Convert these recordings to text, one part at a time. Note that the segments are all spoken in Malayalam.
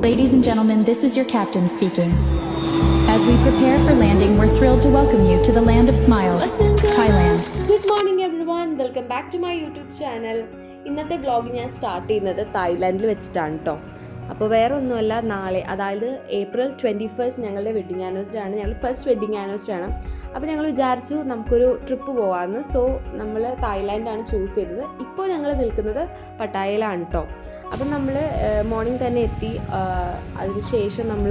Ladies and gentlemen, this is your captain speaking. As we prepare for landing, we're thrilled to welcome you to the land of smiles, Thailand. Good morning everyone, welcome back to my YouTube channel. ഇന്നത്തെ വ്ളോഗ് ഞാൻ സ്റ്റാർട്ട് ചെയ്യുന്നത് തായ്ലാൻഡിൽ വെച്ചിട്ടാണ് കേട്ടോ. അപ്പോൾ വേറെ ഒന്നുമല്ല, നാളെ അതായത് April 21 ഞങ്ങളുടെ വെഡ്ഡിങ് ആനിവേഴ്സറി ആണ്. ഞങ്ങൾ ഫസ്റ്റ് വെഡ്ഡിങ് ആനിവേഴ്സറി ആണ്. അപ്പോൾ ഞങ്ങൾ വിചാരിച്ചു നമുക്കൊരു ട്രിപ്പ് പോകാമെന്ന്. സോ നമ്മൾ തായ്ലാൻഡാണ് ചൂസ് ചെയ്തത്. ഇപ്പോൾ ഞങ്ങൾ നിൽക്കുന്നത് പട്ടായയിലാണ് കേട്ടോ. അപ്പം നമ്മൾ മോർണിംഗ് തന്നെ എത്തി. അതിന് ശേഷം നമ്മൾ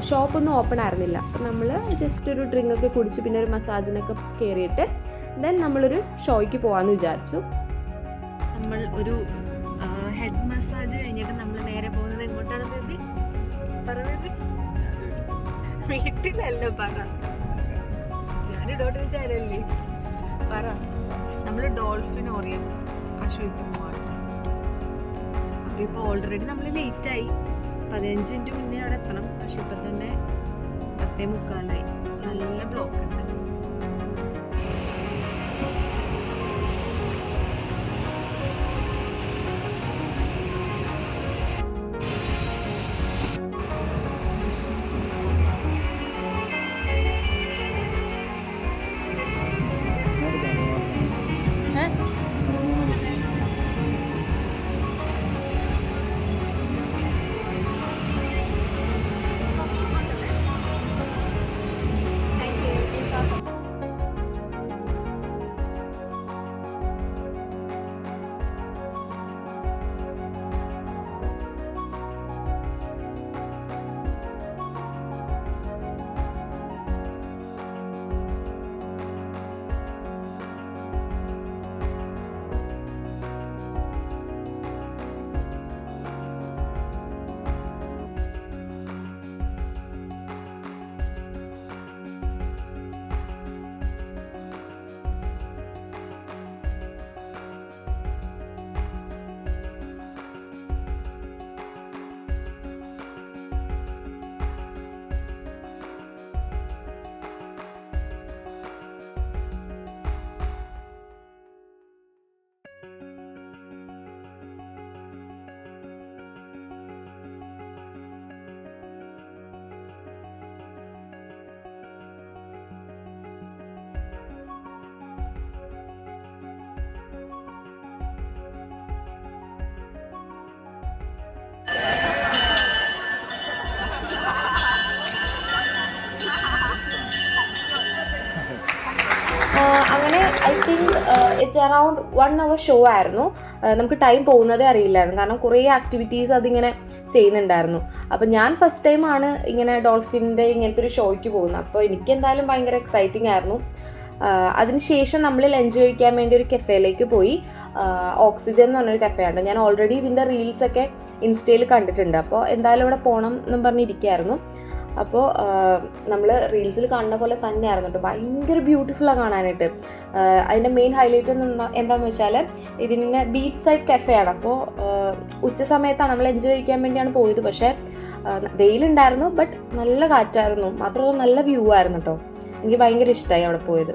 ഷോപ്പൊന്നും ഓപ്പൺ ആയിരുന്നില്ല. അപ്പം നമ്മൾ ജസ്റ്റ് ഒരു ഡ്രിങ്കൊക്കെ കുടിച്ച് പിന്നെ ഒരു മസാജിനൊക്കെ കയറിയിട്ട് ദെൻ നമ്മളൊരു ഷോയ്ക്ക് പോകാമെന്ന് വിചാരിച്ചു. നമ്മൾ ഒരു ഹെഡ് മസാജ് കഴിഞ്ഞിട്ട് നമ്മൾ നേരെ പോകുന്നത് എങ്ങോട്ടാണ് ബേബി? പറ ബേബി. വീട്ടിലല്ലോ, പറ. ഞാൻ ഇടോട്ട് വെച്ചാലല്ലേ, പറ. നമ്മൾ ഡോൾഫിൻ ഓറിയം ആശ്രയിക്കാൻ പോവാണ്. അപ്പോൾ ഇപ്പോൾ ഓൾറെഡി നമ്മൾ ലേറ്റായി. 15 മിനിറ്റ് മുന്നേ അവിടെ എത്തണം. പക്ഷെ ഇപ്പം തന്നെ 10:45. നല്ല ബ്ലോക്ക് ഉണ്ട്. അങ്ങനെ I think it's around 1 hour show ആയിരുന്നു. നമുക്ക് ടൈം പോകുന്നതേ അറിയില്ലായിരുന്നു, കാരണം കുറേ ആക്ടിവിറ്റീസ് അതിങ്ങനെ ചെയ്യുന്നുണ്ടായിരുന്നു. അപ്പം ഞാൻ ഫസ്റ്റ് ടൈമാണ് ഇങ്ങനെ ഡോൾഫിൻ്റെ ഇങ്ങനത്തെ ഒരു ഷോയ്ക്ക് പോകുന്നത്. അപ്പോൾ എനിക്ക് എന്തായാലും ഭയങ്കര എക്സൈറ്റിംഗ് ആയിരുന്നു. അതിനുശേഷം നമ്മൾ ലഞ്ച് കഴിക്കാൻ വേണ്ടി ഒരു കഫേയിലേക്ക് പോയി. ഓക്സിജൻ എന്ന് പറഞ്ഞൊരു കഫേയാണ്. ഞാൻ ഓൾറെഡി ഇതിൻ്റെ റീൽസൊക്കെ ഇൻസ്റ്റയിൽ കണ്ടിട്ടുണ്ട്. അപ്പോൾ എന്തായാലും ഇവിടെ പോകണം എന്നും പറഞ്ഞിരിക്കുകയായിരുന്നു. അപ്പോൾ നമ്മൾ റീൽസിൽ കാണുന്ന പോലെ തന്നെയായിരുന്നു കേട്ടോ. ഭയങ്കര ബ്യൂട്ടിഫുള്ളാണ് കാണാനായിട്ട്. അതിൻ്റെ മെയിൻ ഹൈലൈറ്റ് എന്താണെന്ന് വെച്ചാൽ ഇതിൻ്റെ ബീച്ച് സൈഡ് കഫേയാണ്. അപ്പോൾ ഉച്ച സമയത്താണ് നമ്മൾ എൻജോയ് കഴിക്കാൻ വേണ്ടിയാണ് പോയത്. പക്ഷേ വെയിലുണ്ടായിരുന്നു, ബട്ട് നല്ല കാറ്റായിരുന്നു. മാത്രമല്ല നല്ല വ്യൂ ആയിരുന്നു കേട്ടോ. എനിക്ക് ഭയങ്കര ഇഷ്ടമായി അവിടെ പോയത്.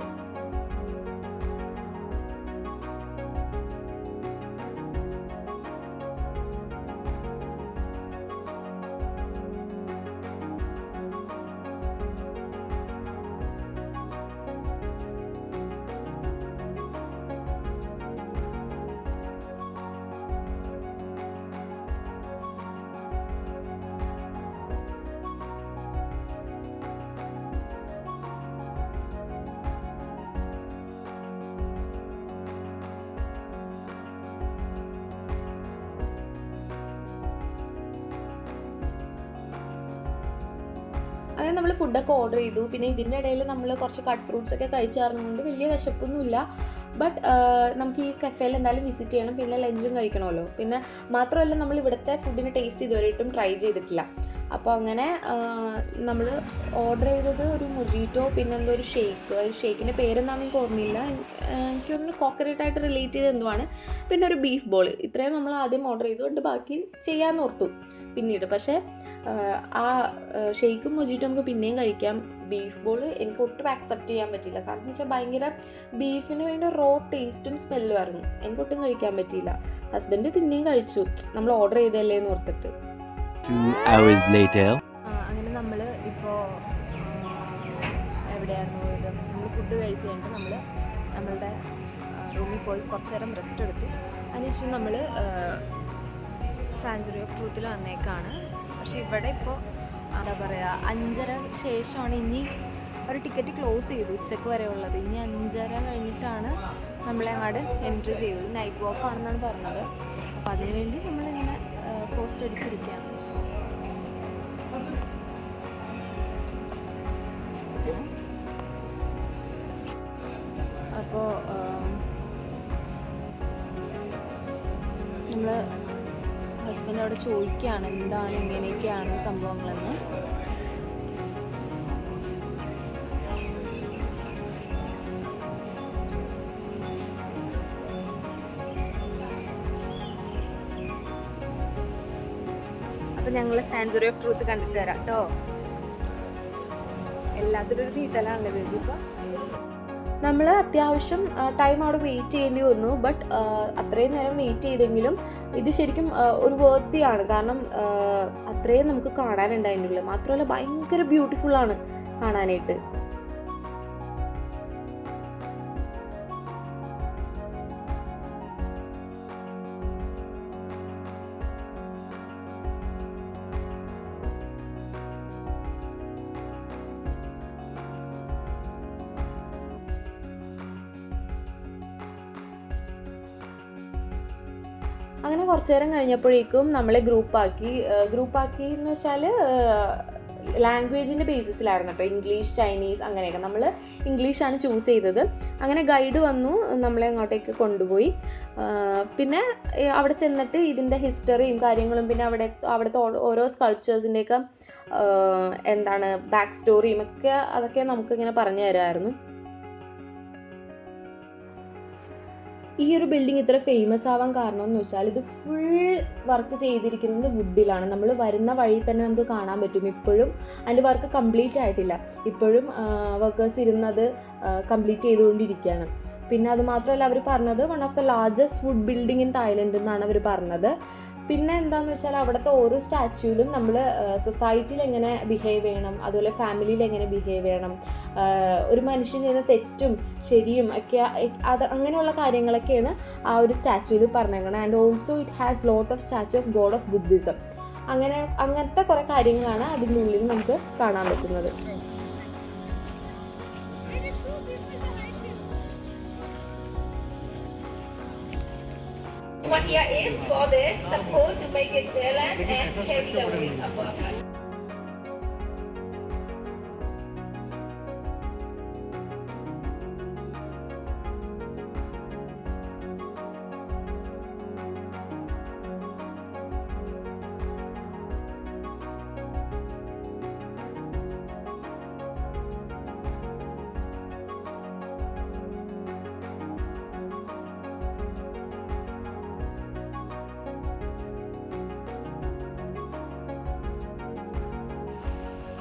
അങ്ങനെ നമ്മൾ ഫുഡൊക്കെ ഓർഡർ ചെയ്തു. പിന്നെ ഇതിൻ്റെ ഇടയിൽ നമ്മൾ കുറച്ച് കട്ട് ഫ്രൂട്ട്സ് ഒക്കെ കഴിച്ചായിരുന്നുകൊണ്ട് വലിയ വിശപ്പൊന്നുമില്ല. ബട്ട് നമുക്ക് ഈ കഫേയിൽ എന്തായാലും വിസിറ്റ് ചെയ്യണം, പിന്നെ ലഞ്ചും കഴിക്കണമല്ലോ. പിന്നെ മാത്രമല്ല, നമ്മൾ ഇവിടുത്തെ ഫുഡിൻ്റെ ടേസ്റ്റ് ഇതുവരെയായിട്ടും ട്രൈ ചെയ്തിട്ടില്ല. അപ്പോൾ അങ്ങനെ നമ്മൾ ഓർഡർ ചെയ്തത് ഒരു മൊജീറ്റോ, പിന്നെ എന്തോ ഒരു ഷേക്കിൻ്റെ പേരെന്താണെന്ന് എനിക്ക് ഓർമ്മയില്ല. എനിക്കൊന്ന് കോക്കനട്ടായിട്ട് റിലേറ്റ് ചെയ്ത് എന്തുവാണ്. പിന്നെ ഒരു ബീഫ് ബോൾ. ഇത്രയും നമ്മൾ ആദ്യം ഓർഡർ ചെയ്തുകൊണ്ട് ബാക്കി ചെയ്യാമെന്ന് ഓർത്തു പിന്നീട്. പക്ഷേ ആ ഷെയ്ക്കും മൊജിറ്റും നമുക്ക് പിന്നെയും കഴിക്കാം. ബീഫ് ബോൾ എനിക്ക് ഒട്ടും ആക്സെപ്റ്റ് ചെയ്യാൻ പറ്റില്ല. കാരണം എന്ന് വെച്ചാൽ ഭയങ്കര ബീഫിന് വേണ്ട റോ ടേസ്റ്റും സ്മെല്ലും ആയിരുന്നു. എനിക്കൊട്ടും കഴിക്കാൻ പറ്റിയില്ല. ഹസ്ബൻഡ് പിന്നെയും കഴിച്ചു, നമ്മൾ ഓർഡർ ചെയ്തല്ലേ എന്ന് ഓർത്തിട്ട്. 2 hours later. അങ്ങനെ നമ്മൾ ഇപ്പോൾ എവിടെയായിരുന്നു പോയത്? നമ്മൾ ഫുഡ് കഴിച്ച് കഴിഞ്ഞിട്ട് നമ്മളുടെ റൂമിൽ പോയി കുറച്ച് നേരം റെസ്റ്റ് എടുത്തു. അതിനുശേഷം നമ്മൾ സാഞ്ചുറി ഓഫ് ട്രൂത്തിൽ വന്നേക്കാണ്. പക്ഷേ ഇവിടെ ഇപ്പോൾ എന്താ പറയുക, 5:30 ശേഷമാണ്. ഇനി ഒരു ടിക്കറ്റ് ക്ലോസ് ചെയ്തു ഉച്ചക്ക് വരെ ഉള്ളത്. ഇനി 5:30 കഴിഞ്ഞിട്ടാണ് നമ്മളെ അങ്ങോട്ട് എൻട്രി ചെയ്യുള്ളൂ. നൈറ്റ് വാക്ക് ആണെന്നാണ് പറഞ്ഞത്. അപ്പോൾ അതിനുവേണ്ടി നമ്മളിങ്ങനെ പോസ്റ്റ് അടിച്ചിരിക്കുകയാണ്. അപ്പോൾ നമ്മൾ ഹസ്ബൻഡ് അവിടെ ചോദിക്കുകയാണ് എന്താണ് ഇങ്ങനെയൊക്കെയാണ് സംഭവങ്ങളെന്ന്. അപ്പോൾ ഞങ്ങൾ സാഞ്ചുറി ഓഫ് ട്രൂത്ത് കണ്ടിട്ട് തരാം കേട്ടോ. എല്ലാത്തിനും ഒരു തീറ്റലാണല്ലോ ബേബി. ഇപ്പോൾ നമ്മൾ അത്യാവശ്യം ടൈം അവിടെ വെയിറ്റ് ചെയ്യേണ്ടി വന്നു. ബട്ട് അത്രയും നേരം വെയിറ്റ് ചെയ്തെങ്കിലും ഇത് ശരിക്കും ഒരു വേർത്തിയാണ്. കാരണം അത്രയും നമുക്ക് കാണാനുണ്ടായിരുന്നില്ല. മാത്രമല്ല ഭയങ്കര ബ്യൂട്ടിഫുള്ളാണ് കാണാനായിട്ട്. അങ്ങനെ കുറച്ച് നേരം കഴിഞ്ഞപ്പോഴേക്കും നമ്മളെ ഗ്രൂപ്പാക്കി എന്ന് വെച്ചാൽ ലാംഗ്വേജിൻ്റെ ബേസിസിലായിരുന്നു കേട്ടോ. ഇംഗ്ലീഷ്, ചൈനീസ് അങ്ങനെയൊക്കെ. നമ്മൾ ഇംഗ്ലീഷാണ് ചൂസ് ചെയ്തത്. അങ്ങനെ ഗൈഡ് വന്നു, നമ്മളെ അങ്ങോട്ടേക്ക് കൊണ്ടുപോയി. പിന്നെ അവിടെ ചെന്നിട്ട് ഇതിൻ്റെ ഹിസ്റ്ററിയും കാര്യങ്ങളും പിന്നെ അവിടുത്തെ ഓരോ സ്കൾപ്ചേഴ്സിൻ്റെയൊക്കെ എന്താണ് ബാക്ക് സ്റ്റോറിയും ഒക്കെ അതൊക്കെ നമുക്കിങ്ങനെ പറഞ്ഞു തരുമായിരുന്നു. ഈ ഒരു ബിൽഡിംഗ് ഇത്ര ഫേമസ് ആവാൻ കാരണം എന്ന് വെച്ചാൽ ഇത് ഫുൾ വർക്ക് ചെയ്തിരിക്കുന്നത് വുഡിലാണ്. നമ്മൾ വരുന്ന വഴി തന്നെ നമുക്ക് കാണാൻ പറ്റും. ഇപ്പോഴും അതിൻ്റെ വർക്ക് കംപ്ലീറ്റ് ആയിട്ടില്ല. ഇപ്പോഴും വർക്കേഴ്സ് ഇരുന്നത് കംപ്ലീറ്റ് ചെയ്തുകൊണ്ടിരിക്കുകയാണ്. പിന്നെ അത് മാത്രമല്ല, അവർ പറഞ്ഞത് one of the largest wood building in Thailand എന്നാണ് അവർ പറഞ്ഞത്. പിന്നെ എന്താണെന്ന് വെച്ചാൽ അവിടുത്തെ ഓരോ സ്റ്റാച്യൂലും നമ്മൾ സൊസൈറ്റിയിൽ എങ്ങനെ ബിഹേവ് ചെയ്യണം, അതുപോലെ ഫാമിലിയിൽ എങ്ങനെ ബിഹേവ് ചെയ്യണം, ഒരു മനുഷ്യൻ ചെയ്യുന്ന തെറ്റും ശരിയും ഒക്കെ അങ്ങനെയുള്ള കാര്യങ്ങളൊക്കെയാണ് ആ ഒരു സ്റ്റാച്യൂവിൽ പറഞ്ഞേക്കണം. And also it has lot of statue of god of Buddhism. അങ്ങനത്തെ കുറേ കാര്യങ്ങളാണ് അതിൻ്റെ ഉള്ളിൽ നമുക്ക് കാണാൻ പറ്റുന്നത്. What here is for the support to make it balance and carry the weight above us.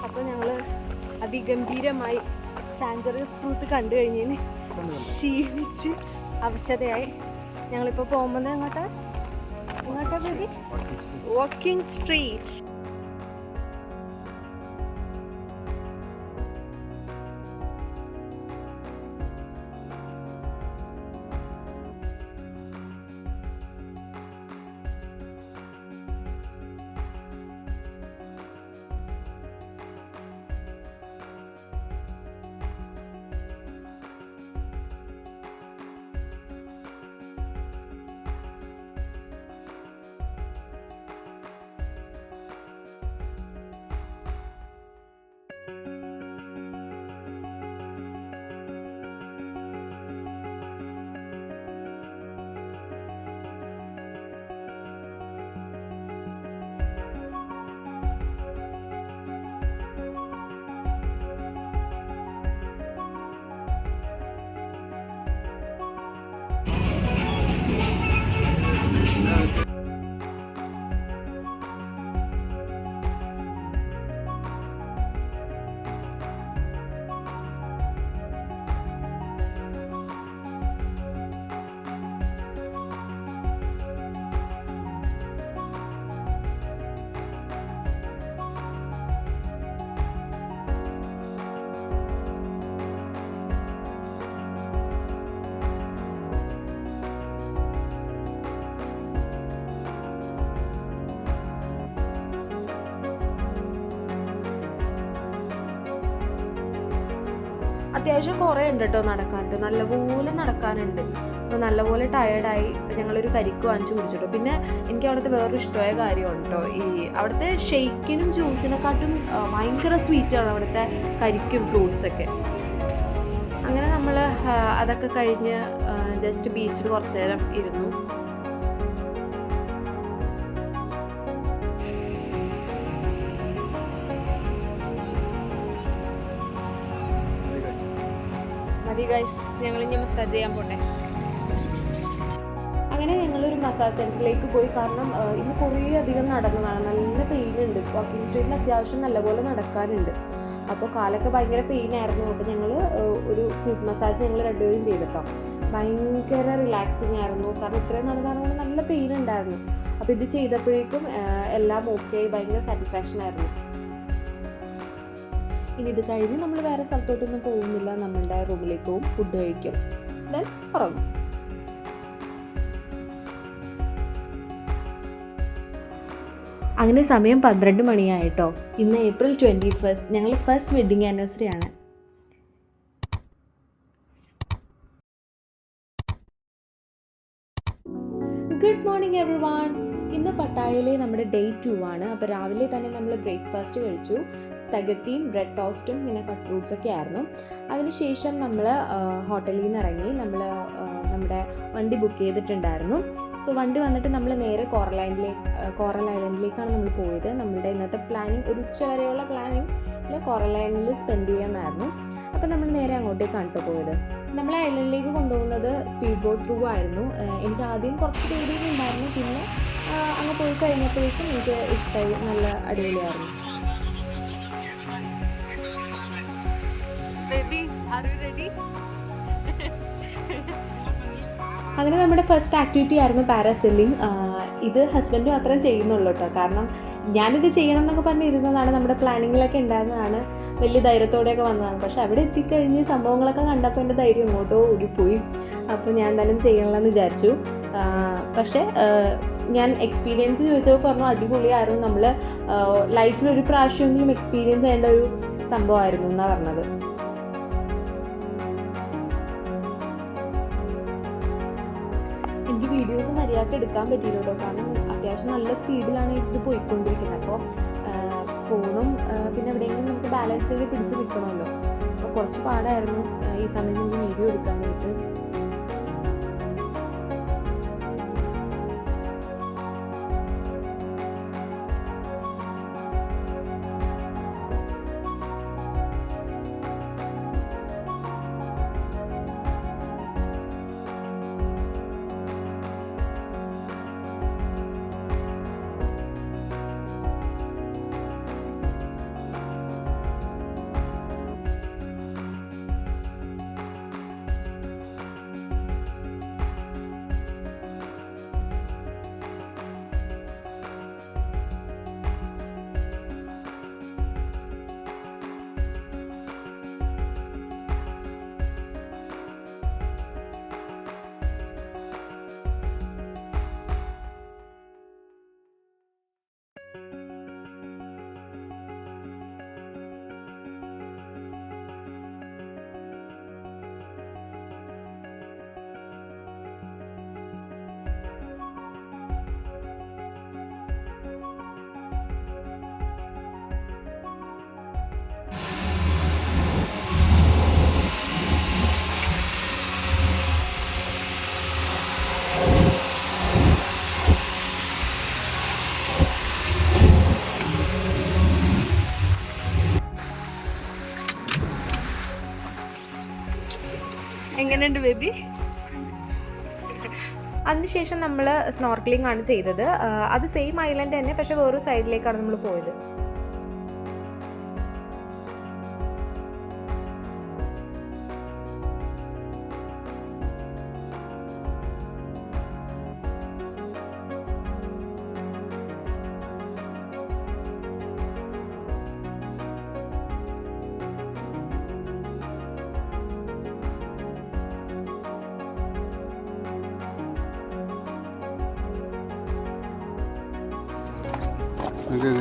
അപ്പോൾ ഞങ്ങൾ അതിഗംഭീരമായി സാഞ്ചുറി ഓഫ് ട്രൂത്ത് കണ്ടു കഴിഞ്ഞതിന് ക്ഷീണിച്ച് അവശതയായി. ഞങ്ങളിപ്പോൾ പോകുന്നത് എങ്ങോട്ടാ ബേബി? Walking street. അത്യാവശ്യം കുറേ ഉണ്ട് കേട്ടോ നടക്കാനുണ്ട്, നല്ലപോലെ നടക്കാനുണ്ട്. അപ്പോൾ നല്ലപോലെ ടയേർഡായി ഞങ്ങളൊരു കരിക്ക് വാങ്ങിച്ച് കുടിച്ചിട്ടു. പിന്നെ എനിക്ക് അവിടുത്തെ വേറൊരു ഇഷ്ടമായ കാര്യമാണ് കേട്ടോ, ഈ അവിടുത്തെ ഷെയ്ക്കിനും ജ്യൂസിനെക്കാട്ടും ഭയങ്കര സ്വീറ്റാണ് അവിടുത്തെ കരിക്കും ഫ്രൂട്ട്സൊക്കെ. അങ്ങനെ നമ്മൾ അതൊക്കെ കഴിഞ്ഞ് ജസ്റ്റ് ബീച്ചിൽ കുറച്ച് നേരം ഇരുന്നു. മതി ഗൈസ്, ഞങ്ങളിനി മസാജ് ചെയ്യാൻ പോട്ടെ. അങ്ങനെ ഞങ്ങളൊരു മസാജ് സെൻറ്ററിലേക്ക് പോയി. കാരണം ഇന്ന് കുറേ അധികം നടന്നതാണ്, നല്ല പെയിനുണ്ട്. വാക്കിംഗ് സ്ട്രീറ്റിൽ അത്യാവശ്യം നല്ലപോലെ നടക്കാനുണ്ട്. അപ്പോൾ കാലൊക്കെ ഭയങ്കര പെയിനായിരുന്നു. അപ്പോൾ ഞങ്ങൾ ഒരു ഫുഡ് മസാജ് ഞങ്ങൾ രണ്ടുപേരും ചെയ്തിട്ടോ. ഭയങ്കര റിലാക്സിങ് ആയിരുന്നു, കാരണം ഇത്രയും നടന്നതുകൊണ്ട് നല്ല പെയിൻ ഉണ്ടായിരുന്നു. അപ്പോൾ ഇത് ചെയ്തപ്പോഴേക്കും എല്ലാം ഓക്കെ, ഭയങ്കര സാറ്റിസ്ഫാക്ഷൻ ആയിരുന്നു. ഇനി ഇത് കഴിഞ്ഞ് നമ്മൾ വേറെ സ്ഥലത്തോട്ടൊന്നും പോകുന്നില്ല, നമ്മളുടെ റൂമിലേക്ക് പോകും, ഫുഡ് കഴിക്കും, ദെൻ ഉറങ്ങും. അങ്ങനെ സമയം 12 മണിയായിട്ടോ. ഇന്ന് April 21, ഞങ്ങളുടെ ഫസ്റ്റ് വെഡ്ഡിങ് ആനിവേഴ്സറി ആണ്. Good morning everyone. ഇന്ന് പട്ടായയിലെ നമ്മുടെ ഡേ 2 ആണ്. അപ്പോൾ രാവിലെ തന്നെ നമ്മൾ ബ്രേക്ക്ഫാസ്റ്റ് കഴിച്ചു. സ്പെഗറ്റിയും ബ്രെഡ് ടോസ്റ്റും പിന്നെ കട്ട് ഫ്രൂട്ട്സ് ഒക്കെ ആയിരുന്നു. അതിനുശേഷം നമ്മൾ ഹോട്ടലിൽ നിന്ന് ഇറങ്ങി. നമ്മൾ നമ്മുടെ വണ്ടി ബുക്ക് ചെയ്തിട്ടുണ്ടായിരുന്നു. സോ വണ്ടി വന്നിട്ട് നമ്മൾ നേരെ കോറൽ ഐലൻഡിലേക്കാണ് നമ്മൾ പോയത്. നമ്മളുടെ ഇന്നത്തെ പ്ലാനിങ് ഒരു ഉച്ചവരെയുള്ള പ്ലാനിങ് കോറൽ ഐലൻഡിൽ സ്പെൻഡ് ചെയ്യാനായിരുന്നു. അപ്പോൾ നമ്മൾ നേരെ അങ്ങോട്ടേക്കാണ് കേട്ടോ പോയത്. നമ്മളെ ഐലൻഡിലേക്ക് കൊണ്ടുപോകുന്നത് സ്പീഡ് ബോട്ട് ത്രൂ ആയിരുന്നു. എനിക്ക് ആദ്യം കുറച്ച് പേടിയുണ്ടായിരുന്നു, പിന്നെ അങ്ങ് പോയി കഴിഞ്ഞപ്പോഴേക്കും എനിക്ക് ഇഷ്ടമായി, നല്ല അടിപൊളിയായിരുന്നു. അങ്ങനെ നമ്മുടെ ഫസ്റ്റ് ആക്ടിവിറ്റി ആയിരുന്നു പാരാസെല്ലിങ്. ഇത് ഹസ്ബൻഡ് മാത്രം ചെയ്യുന്നുള്ളൂ കേട്ടോ, കാരണം ഞാനിത് ചെയ്യണം എന്നൊക്കെ പറഞ്ഞിരുന്നതാണ്, നമ്മുടെ പ്ലാനിങ്ങിലൊക്കെ ഉണ്ടായിരുന്നതാണ്, വലിയ ധൈര്യത്തോടെയൊക്കെ വന്നതാണ്. പക്ഷെ അവിടെ എത്തിക്കഴിഞ്ഞ് സംഭവങ്ങളൊക്കെ കണ്ടപ്പോൾ എൻ്റെ ധൈര്യം ഇങ്ങോട്ടോ ഓടിപ്പോയി. അപ്പോൾ ഞാൻ എന്തായാലും ചെയ്യണമെന്ന് വിചാരിച്ചു. പക്ഷേ ഞാൻ എക്സ്പീരിയൻസ് ചോദിച്ചപ്പോൾ പറഞ്ഞു അടിപൊളിയായിരുന്നു, നമ്മൾ ലൈഫിൽ ഒരു പ്രാവശ്യമെങ്കിലും എക്സ്പീരിയൻസ് ചെയ്യേണ്ട ഒരു സംഭവമായിരുന്നു എന്നാണ് പറഞ്ഞത്. എനിക്ക് വീഡിയോസ് മര്യാദയ്ക്ക് എടുക്കാൻ പറ്റിയില്ല കേട്ടോ, കാരണം അത്യാവശ്യം നല്ല സ്പീഡിലാണ് ഇത് പോയിക്കൊണ്ടിരിക്കുന്നത്. അപ്പോൾ ഫോണും പിന്നെ എവിടെയെങ്കിലും നമുക്ക് ബാലൻസ് ചെയ്ത് പിടിച്ച് നിൽക്കണമല്ലോ. അപ്പോൾ കുറച്ച് പാടായിരുന്നു ഈ സമയം നമുക്ക് വീഡിയോ എടുക്കാനായിട്ട്. എങ്ങനെയുണ്ട് ബേബി? അതിനുശേഷം നമ്മൾ സ്നോർക്കലിംഗ് ആണ് ചെയ്തത്. അത് സെയിം ഐലൻഡ് തന്നെ, പക്ഷെ വേറൊരു സൈഡിലേക്കാണ് നമ്മൾ പോയത്.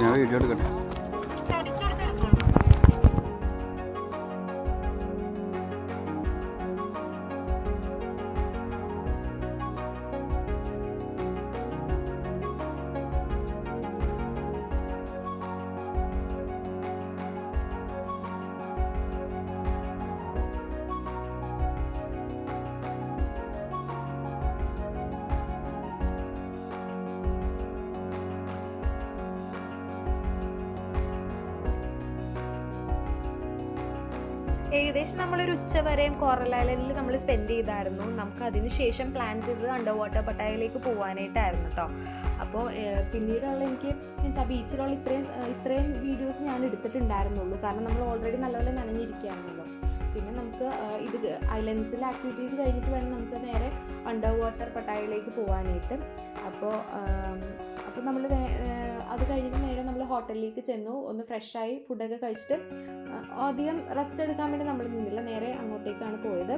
ഞാൻ വീഡിയോ എടുക്കട്ടെ. ഏകദേശം നമ്മളൊരു ഉച്ചവരെയും കോറൽ ഐലൻഡിൽ നമ്മൾ സ്പെൻഡ് ചെയ്തായിരുന്നു. നമുക്ക് അതിന് ശേഷം പ്ലാൻ ചെയ്തത് അണ്ടർ വാട്ടർ പട്ടായയിലേക്ക് പോകാനായിട്ടായിരുന്നു കേട്ടോ. അപ്പോൾ പിന്നീടുള്ള എനിക്ക് മീൻസ് ആ ബീച്ചിലുള്ള ഇത്രയും വീഡിയോസ് ഞാൻ എടുത്തിട്ടുണ്ടായിരുന്നുള്ളൂ. കാരണം നമ്മൾ ഓൾറെഡി നല്ലപോലെ നനഞ്ഞിരിക്കുകയാണല്ലോ. പിന്നെ നമുക്ക് ഇത് ഐലൻഡ്സിലെ ആക്ടിവിറ്റീസ് കഴിഞ്ഞിട്ട് വേണം നമുക്ക് നേരെ അണ്ടർ വാട്ടർ പട്ടായയിലേക്ക് പോകാനായിട്ട്. അപ്പോൾ നമ്മൾ അത് കഴിഞ്ഞിട്ട് നേരെ നമ്മൾ ഹോട്ടലിലേക്ക് ചെന്നു. ഒന്ന് ഫ്രഷായി ഫുഡൊക്കെ കഴിച്ചിട്ട് അധികം റെസ്റ്റ് എടുക്കാൻ വേണ്ടി നമ്മൾ നിന്നില്ല, നേരെ അങ്ങോട്ടേക്കാണ് പോയത്.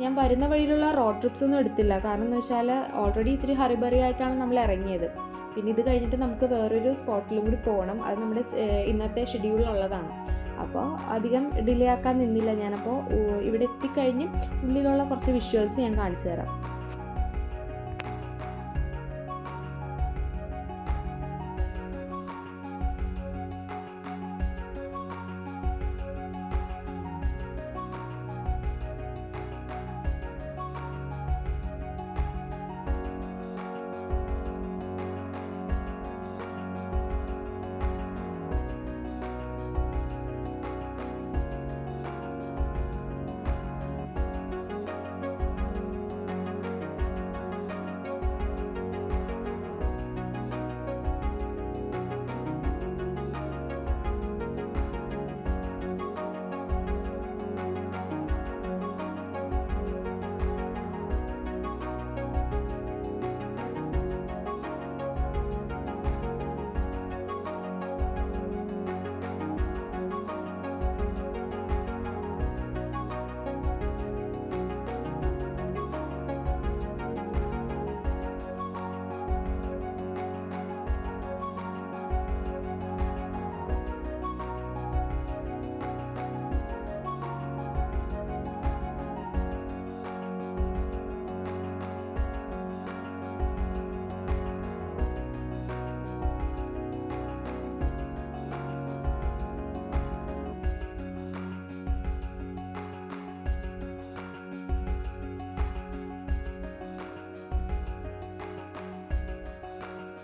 ഞാൻ വരുന്ന വഴിയിലുള്ള റോഡ് ട്രിപ്സ് ഒന്നും എടുത്തില്ല. കാരണം എന്ന് വെച്ചാൽ ഓൾറെഡി ഇത്തിരി ഹറിബറി ആയിട്ടാണ് നമ്മൾ ഇറങ്ങിയത്. പിന്നെ ഇത് കഴിഞ്ഞിട്ട് നമുക്ക് വേറൊരു സ്പോട്ടിലും കൂടി പോകണം. അത് നമ്മുടെ ഇന്നത്തെ ഷെഡ്യൂളിലുള്ളതാണ്. അപ്പോൾ അധികം ഡിലേ ആക്കാൻ നിന്നില്ല ഞാനപ്പോൾ ഇവിടെ എത്തിക്കഴിഞ്ഞ് ഉള്ളിലുള്ള കുറച്ച് വിഷ്വൽസ് ഞാൻ കാണിച്ചു തരാം.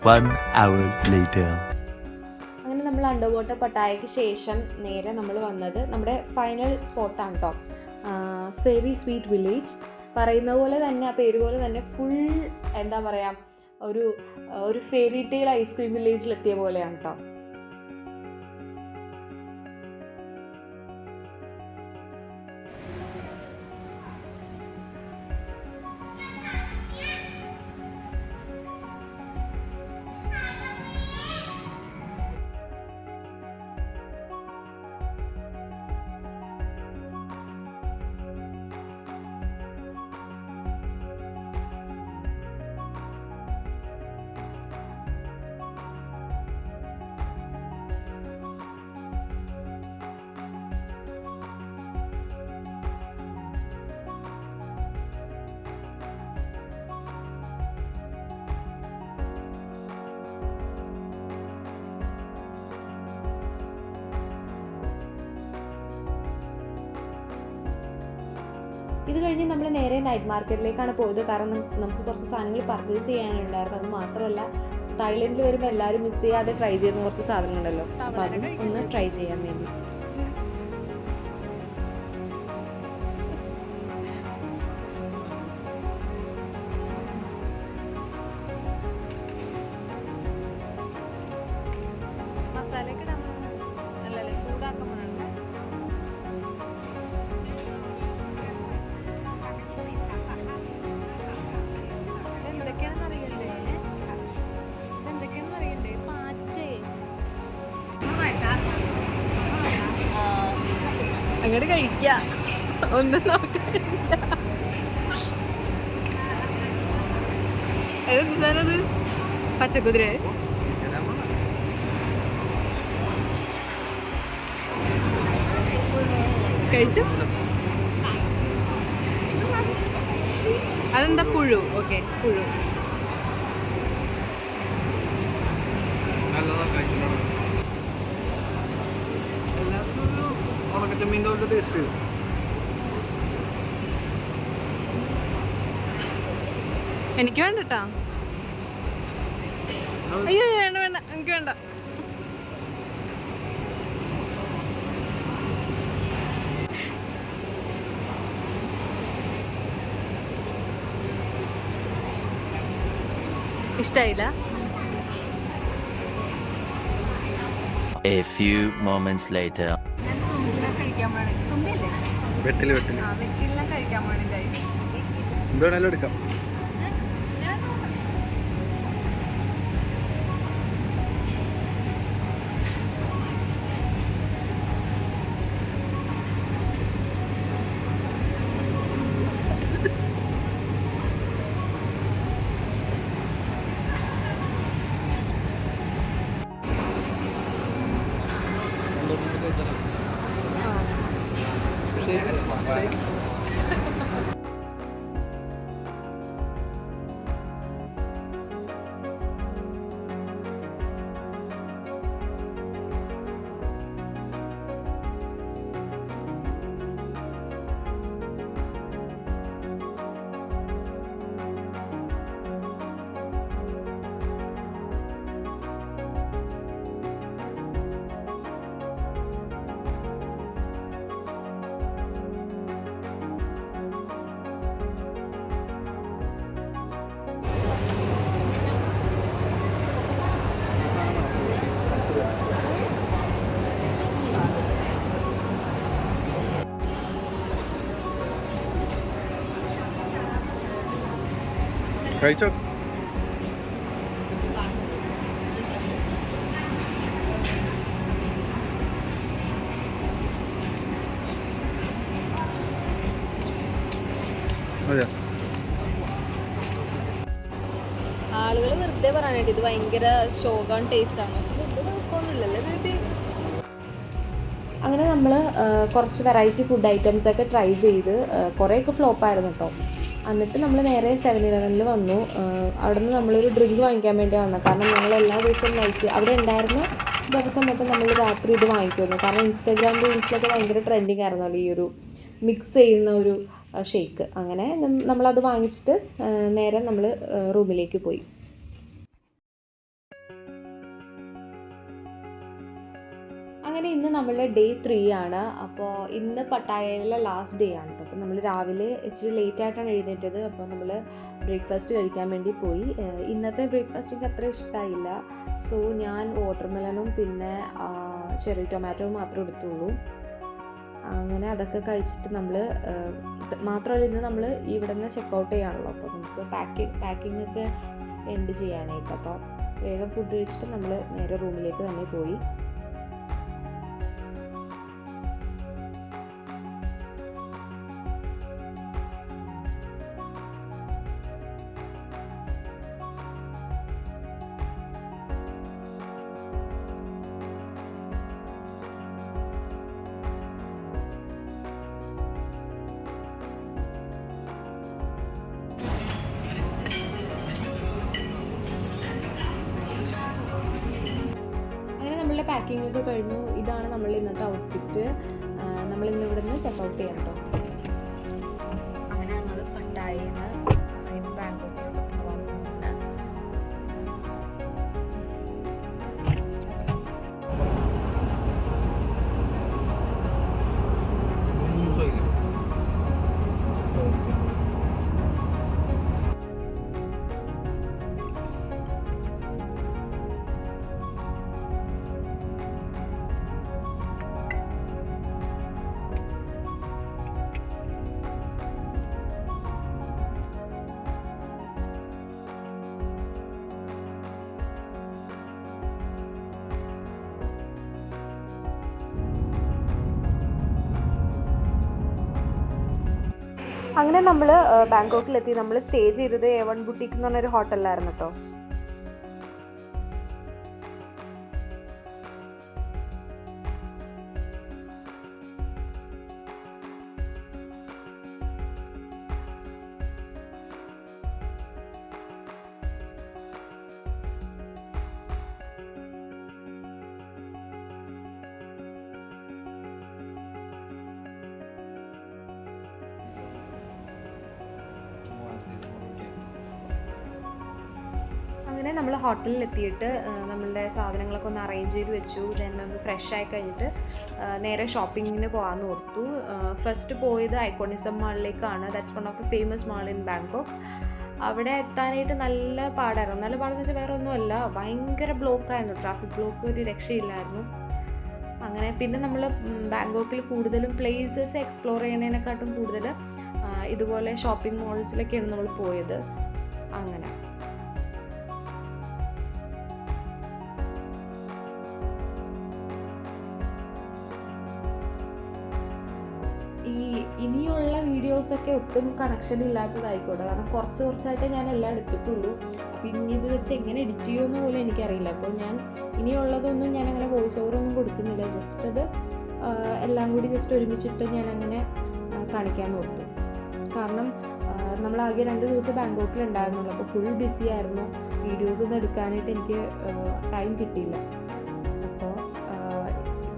One hour later. അങ്ങനെ നമ്മൾ അണ്ടർ വാട്ടർ പട്ടായയ്ക്ക് ശേഷം നേരെ നമ്മൾ വന്നത് നമ്മുടെ ഫൈനൽ സ്പോട്ടാണ് കേട്ടോ. Ferry sweet village. പറയുന്ന പോലെ തന്നെ ആ പേര് പോലെ തന്നെ ഫുൾ എന്താ പറയുക, ഒരു ഫെറി ടെയിൽ ഐസ്ക്രീം വില്ലേജിലെത്തിയ പോലെയാണ് കേട്ടോ. ഇത് കഴിഞ്ഞ് നമ്മൾ നേരെ നൈറ്റ് മാർക്കറ്റിലേക്കാണ് പോയത്. കാരണം നമുക്ക് കുറച്ച് സാധനങ്ങൾ പർച്ചേസ് ചെയ്യാനുണ്ടായിരുന്നു. അത് മാത്രമല്ല തായ്ലൻഡിൽ വരുമ്പോൾ എല്ലാവരും മിസ് ചെയ്യാതെ ട്രൈ ചെയ്യുന്ന കുറച്ച് സാധനങ്ങളുണ്ടല്ലോ, അപ്പോൾ അത് ഒന്ന് ട്രൈ ചെയ്യാൻ വേണ്ടി. മസാലയൊക്കെ അല്ലല്ലേ ചൂടാക്കുമ്പോഴാണ്. അങ്ങോട്ട് കഴിക്ക, ഒന്നും നോക്കില്ല. ഏത് സാധനത്? പച്ചക്കുതിര കഴിച്ചു. അതെന്താ? പുഴു. ഓക്കെ, പുഴു. എനിക്ക് വേണ്ടട്ടാ. അയ്യോ വേണ്ട വേണ്ട എനിക്ക് വേണ്ട. ഇഷ്ടായില്ല. A few moments later. ഞാൻ തുമ്പില കഴിക്കാൻ പോണേ. തുമ്പിയല്ലേ? വെട്ടില് വെട്ടിലെല്ലാം കഴിക്കാൻ പോണേ ഗൈസ്. എന്താണെങ്കിലും എടുക്കാം. കഴിച്ചോ. അതെ. ആളുകൾ വെറുതെ പറയാനായിട്ട് ഇത് ഭയങ്കര ശോകം ടേസ്റ്റ് ആണ്. പക്ഷെ ഇത് കുഴപ്പമൊന്നുമില്ലല്ലോ ബേബി. അങ്ങനെ നമ്മൾ കുറച്ച് വെറൈറ്റി ഫുഡ് ഐറ്റംസ് ഒക്കെ ട്രൈ ചെയ്ത് കുറേയൊക്കെ ഫ്ലോപ്പായിരുന്നു കേട്ടോ. എന്നിട്ട് നമ്മൾ നേരെ 7-Eleven വന്നു. അവിടെ നിന്ന് നമ്മളൊരു ഡ്രിങ്ക് വാങ്ങിക്കാൻ വേണ്ടി വന്നത്. കാരണം ഞങ്ങൾ എല്ലാ ദിവസവും നൈറ്റ് അവിടെ ഉണ്ടായിരുന്ന ദിവസം മൊത്തം നമ്മൾ രാത്രി ഇത് വാങ്ങിക്കുമായിരുന്നു. കാരണം ഇൻസ്റ്റാഗ്രാം റീൽസിലൊക്കെ ഭയങ്കര ട്രെൻഡിങ് ആയിരുന്നല്ലോ ഈ ഒരു മിക്സ് ചെയ്യുന്ന ഒരു ഷേക്ക്. അങ്ങനെ നമ്മളത് വാങ്ങിച്ചിട്ട് നേരെ നമ്മൾ റൂമിലേക്ക് പോയി. അങ്ങനെ ഇന്ന് നമ്മളുടെ ഡേ 3 ആണ്. അപ്പോൾ ഇന്ന് പട്ടായയിലെ ലാസ്റ്റ് ഡേ ആണ് കേട്ടോ. അപ്പോൾ നമ്മൾ രാവിലെ ഇച്ചിരി ലേറ്റായിട്ടാണ് എഴുന്നേറ്റത്. അപ്പോൾ നമ്മൾ ബ്രേക്ക്ഫാസ്റ്റ് കഴിക്കാൻ വേണ്ടി പോയി. ഇന്നത്തെ ബ്രേക്ക്ഫാസ്റ്റ് എനിക്ക് അത്ര ഇഷ്ടമായില്ല. സോ ഞാൻ വാട്ടർമെലനും പിന്നെ ചെറി ടൊമാറ്റോയും മാത്രമേ എടുത്തുള്ളൂ. അങ്ങനെ അതൊക്കെ കഴിച്ചിട്ട് നമ്മൾ മാത്രമല്ല ഇന്ന് നമ്മൾ ഇവിടെ നിന്ന് ചെക്കൗട്ട് ചെയ്യാണല്ലോ. അപ്പോൾ നമുക്ക് പാക്കിംഗ് ഒക്കെ എൻഡ് ചെയ്യാനായിട്ട്. അപ്പോൾ വേഗം ഫുഡ് കഴിച്ചിട്ട് നമ്മൾ നേരെ റൂമിലേക്ക് തന്നെ പോയി. നമ്മളുടെ പാക്കിംഗ് ഒക്കെ കഴിഞ്ഞു. ഇതാണ് നമ്മൾ ഇന്നത്തെ ഔട്ട്ഫിറ്റ്. നമ്മൾ ഇന്ന് ഇവിടെ നിന്ന് ചെക്കൗട്ട് ചെയ്യാം കേട്ടോ. അങ്ങനെ ഞങ്ങൾ പട്ടായയിൽ നിന്ന് ബാങ്കോക്കിലോട്ട് പോകാൻ പോകുന്നുണ്ട്. അങ്ങനെ നമ്മൾ ബാങ്കോക്കിലെത്തി. നമ്മൾ സ്റ്റേ ചെയ്തത് A1 ബുട്ടീക്ക് എന്ന് പറഞ്ഞൊരു ഹോട്ടലിലായിരുന്നു കേട്ടോ. നമ്മൾ ഹോട്ടലിൽ എത്തിയിട്ട് നമ്മളുടെ സാധനങ്ങളൊക്കെ ഒന്ന് അറേഞ്ച് ചെയ്ത് വെച്ചു. ദെൻ ഒന്ന് ഫ്രഷ് ആയി കഴിഞ്ഞിട്ട് നേരെ ഷോപ്പിങ്ങിന് പോകാമെന്ന് ഓർത്തു. ഫസ്റ്റ് പോയത് ഐക്കോണിസം മാളിലേക്കാണ്. That's one of the famous mall in Bangkok. അവിടെ എത്താനായിട്ട് നല്ല പാടായിരുന്നു. നല്ല പാടെന്ന് വെച്ചാൽ വേറെ ഒന്നുമല്ല, ഭയങ്കര ബ്ലോക്കായിരുന്നു. ട്രാഫിക് ബ്ലോക്ക് ഒരു രക്ഷയില്ലായിരുന്നു. അങ്ങനെ പിന്നെ നമ്മൾ ബാങ്കോക്കിൽ കൂടുതലും പ്ലേസസ് എക്സ്പ്ലോർ ചെയ്യുന്നതിനെക്കാട്ടും കൂടുതൽ ഇതുപോലെ ഷോപ്പിംഗ് മോൾസിലൊക്കെയാണ് നമ്മൾ പോയത്. അങ്ങനെ ഇനിയുള്ള വീഡിയോസൊക്കെ ഒട്ടും കണക്ഷൻ ഇല്ലാത്തതായിക്കോട്ടെ, കാരണം കുറച്ചായിട്ട് ഞാൻ എല്ലാം എടുത്തിട്ടുള്ളൂ. അപ്പോൾ ഇനി ഇത് വെച്ച് എങ്ങനെ എഡിറ്റ് ചെയ്യുമെന്ന് പോലും എനിക്കറിയില്ല. അപ്പോൾ ഞാൻ ഇനിയുള്ളതൊന്നും ഞാൻ അങ്ങനെ വോയിസ് ഓവറൊന്നും കൊടുക്കുന്നില്ല. ജസ്റ്റ് അത് എല്ലാം കൂടി ജസ്റ്റ് ഒരുമിച്ചിട്ട് ഞാൻ അങ്ങനെ കാണിക്കാൻ ഓർത്തു. കാരണം നമ്മളാകെ 2 ദിവസം ബാങ്കോക്കിലുണ്ടായിരുന്നുള്ളൂ. അപ്പോൾ ഫുൾ ബിസി ആയിരുന്നു. വീഡിയോസൊന്നും എടുക്കാനായിട്ട് എനിക്ക് ടൈം കിട്ടിയില്ല. അപ്പോൾ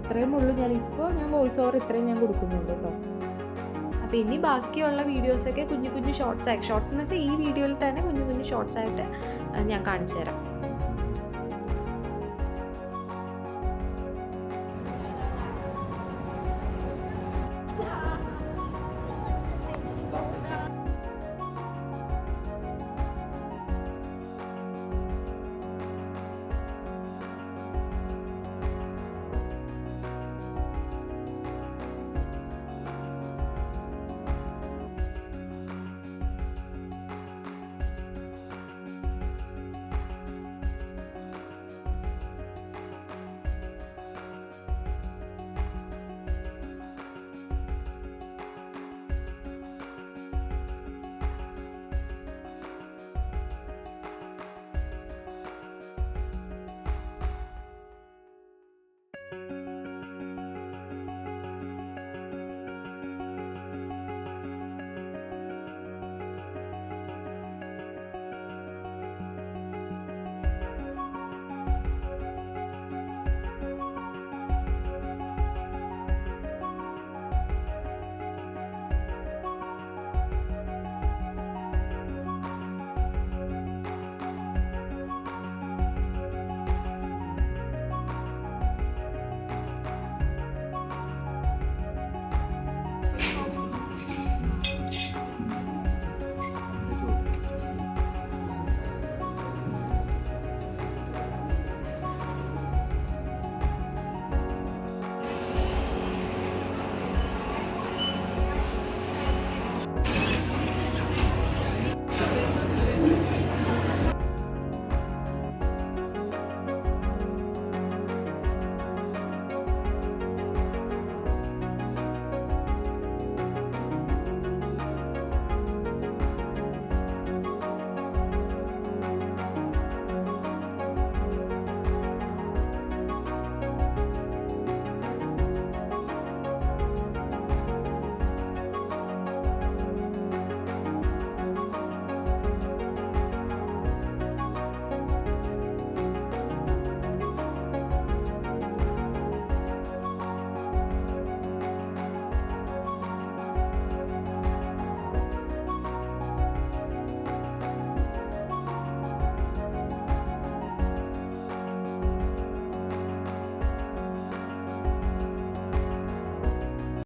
ഇത്രയും ഉള്ളൂ. ഞാൻ വോയിസ് ഓവർ ഇത്രയും ഞാൻ കൊടുക്കുന്നുള്ളൂ കേട്ടോ. അപ്പോൾ ഇനി ബാക്കിയുള്ള വീഡിയോസൊക്കെ കുഞ്ഞു ഷോർട്സ് എന്ന് വെച്ചാൽ ഈ വീഡിയോയിൽ തന്നെ കുഞ്ഞു ഷോർട്സ് ആയിട്ട് ഞാൻ കാണിച്ചു തരാം.